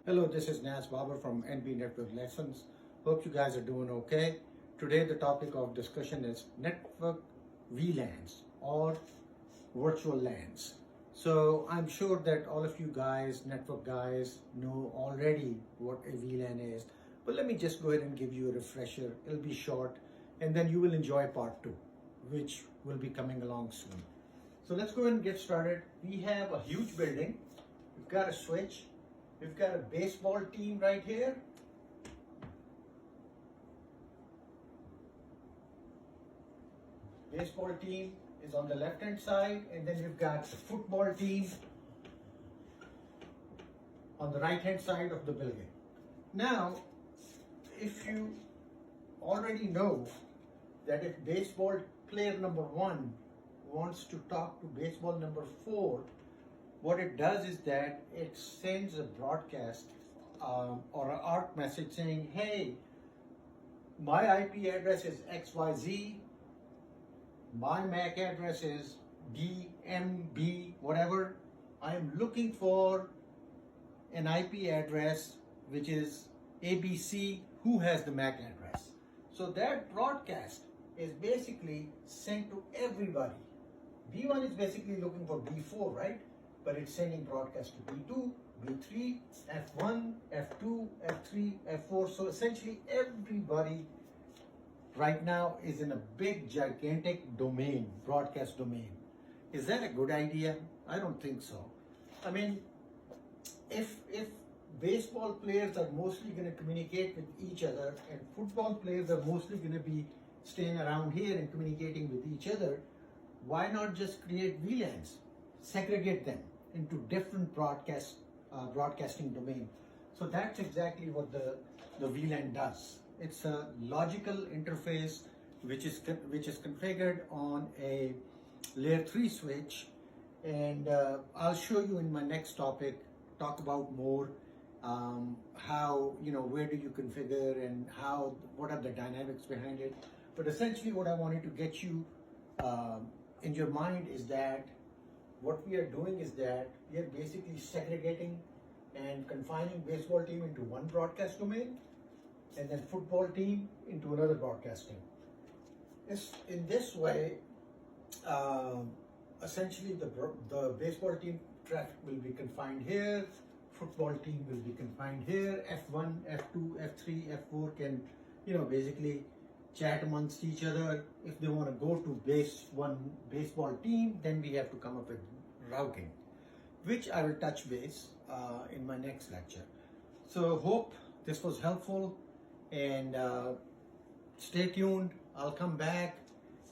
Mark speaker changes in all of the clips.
Speaker 1: Hello, this is Nas Babar from NB Network Lessons. Hope you guys are doing okay. Today the topic of discussion is network VLANs or virtual LANs. So I'm sure that all of you guys, network guys, know already what a VLAN is. But let me just go ahead and give you a refresher. It'll be short and then you will enjoy part 2, which will be coming along soon. So let's go ahead and get started. We have a huge building. We've got a switch. We've got a baseball team right here. Baseball team is on the left hand side, and then we've got the football team on the right hand side of the building. Now, if you already know that if baseball player number 1 wants to talk to baseball number 4, what it does is that it sends a broadcast or an ARC message saying, hey, my IP address is XYZ, my MAC address is DMB, whatever. I am looking for an IP address which is ABC, who has the MAC address. So that broadcast is basically sent to everybody. B1 is basically looking for B4, right? But it's sending broadcast to B2, B3, F1, F2, F3, F4. So essentially everybody right now is in a big, gigantic domain, broadcast domain. Is that a good idea? I don't think so. I mean, if baseball players are mostly going to communicate with each other and football players are mostly going to be staying around here and communicating with each other, why not just create VLANs? Segregate them into different broadcasting domain. So that's exactly what the VLAN does. It's a logical interface which is configured on a layer 3 switch, and I'll show you in my next topic, talk about more how, where do you configure and what are the dynamics behind it. But essentially what I wanted to get you in your mind is that what we are doing is that we are basically segregating and confining baseball team into one broadcast domain and then football team into another broadcasting. In this way, essentially the baseball team traffic will be confined here, football team will be confined here, F1, F2, F3, F4 can, basically chat amongst each other. If they want to go to baseball team, then we have to come up with routing, which I will touch base in my next lecture. So hope this was helpful, and stay tuned. I'll come back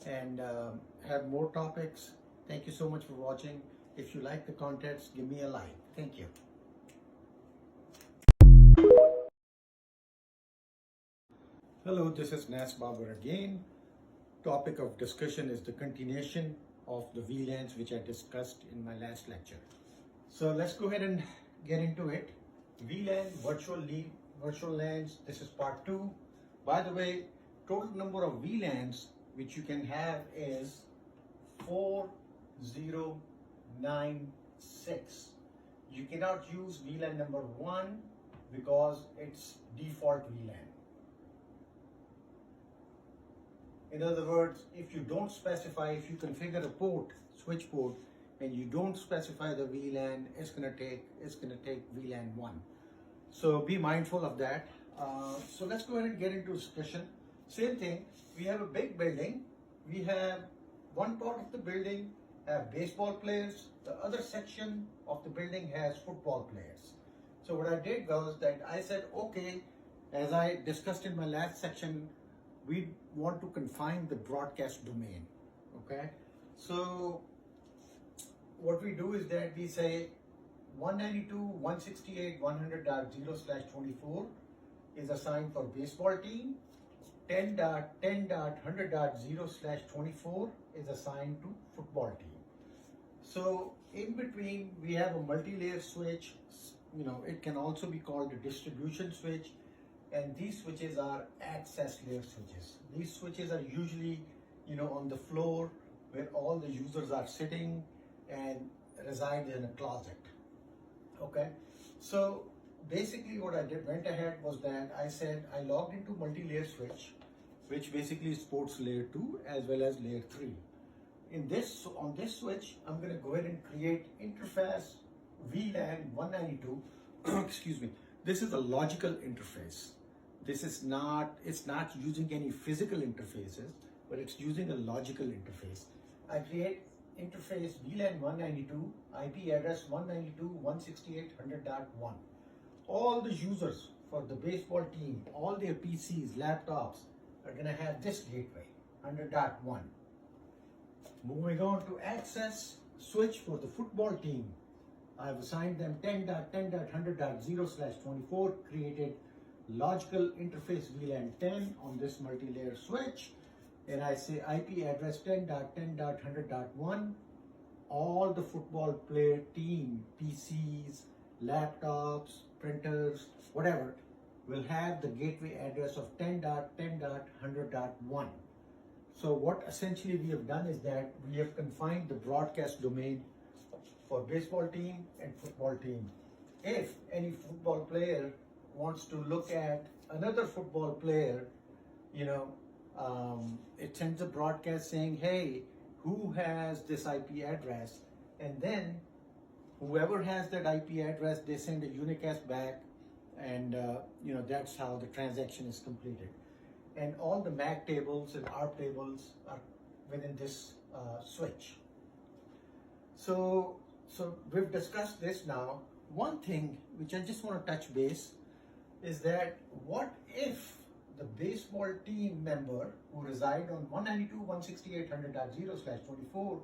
Speaker 1: and have more topics. Thank you so much for watching. If you like the contents, give me a like. Thank you. Hello, this is Nas Babar again. Topic of discussion is the continuation of the VLANs which I discussed in my last lecture. So let's go ahead and get into it. VLAN, virtual LANs, this is part 2. By the way, total number of VLANs which you can have is 4096. You cannot use VLAN number 1 because it's default VLAN. In other words, if you don't specify, if you configure a port, switch port, and you don't specify the VLAN, it's gonna take VLAN 1. So be mindful of that. So let's go ahead and get into discussion. Same thing, we have a big building. We have one part of the building have baseball players. The other section of the building has football players. So what I did was that I said, okay, as I discussed in my last section, we want to confine the broadcast domain, okay? So what we do is that we say 192.168.100.0/24 is assigned for baseball team, 10.10.100.0/24 is assigned to football team. So in between we have a multi-layer switch, it can also be called a distribution switch. And these switches are access layer switches. These switches are usually, on the floor where all the users are sitting and reside in a closet. Okay, so basically what I did, went ahead was that I said I logged into multi-layer switch, which basically supports layer 2 as well as layer 3. On this switch, I'm going to go ahead and create interface VLAN 192. Excuse me. This is a logical interface. It's not using any physical interfaces, but it's using a logical interface. I create interface VLAN 192, IP address 192.168.100.1. All the users for the baseball team, all their PCs, laptops are going to have this gateway, 100.1. Moving on to access switch for the football team. I've assigned them 10.10.100.0/24, created logical interface VLAN 10 on this multi-layer switch, and I say IP address 10.10.100.1. All the football player team, PCs, laptops, printers, whatever, will have the gateway address of 10.10.100.1. So what essentially we have done is that we have confined the broadcast domain for baseball team and football team. If any football player wants to look at another football player, it sends a broadcast saying, hey, who has this IP address? And then whoever has that IP address, they send a unicast back, and that's how the transaction is completed. And all the MAC tables and ARP tables are within this switch. So we've discussed this now. One thing which I just want to touch base is that what if the baseball team member who reside on 192.168.100.0/24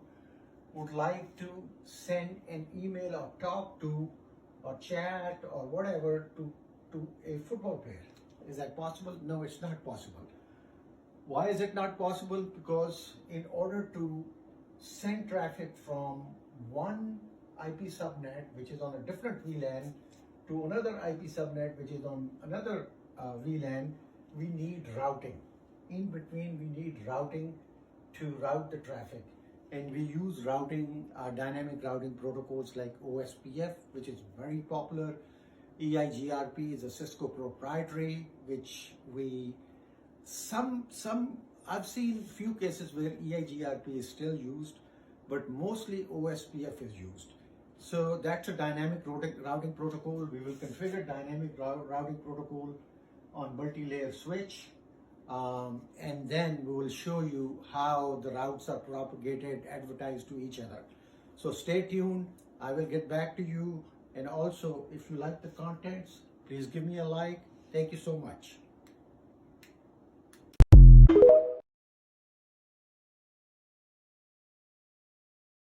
Speaker 1: would like to send an email or talk to or chat or whatever to a football player? Is that possible? No, it's not possible. Why is it not possible? Because in order to send traffic from one IP subnet, which is on a different VLAN, to another IP subnet, which is on another VLAN, we need routing. In between, we need routing to route the traffic. And we use routing, dynamic routing protocols like OSPF, which is very popular. EIGRP is a Cisco proprietary, which I've seen few cases where EIGRP is still used, but mostly OSPF is used. So that's a dynamic routing protocol. We will configure dynamic routing protocol on multi-layer switch, and then we will show you how the routes are propagated, advertised to each other. So stay tuned. I will get back to you. And also, if you like the contents, please give me a like. Thank you so much.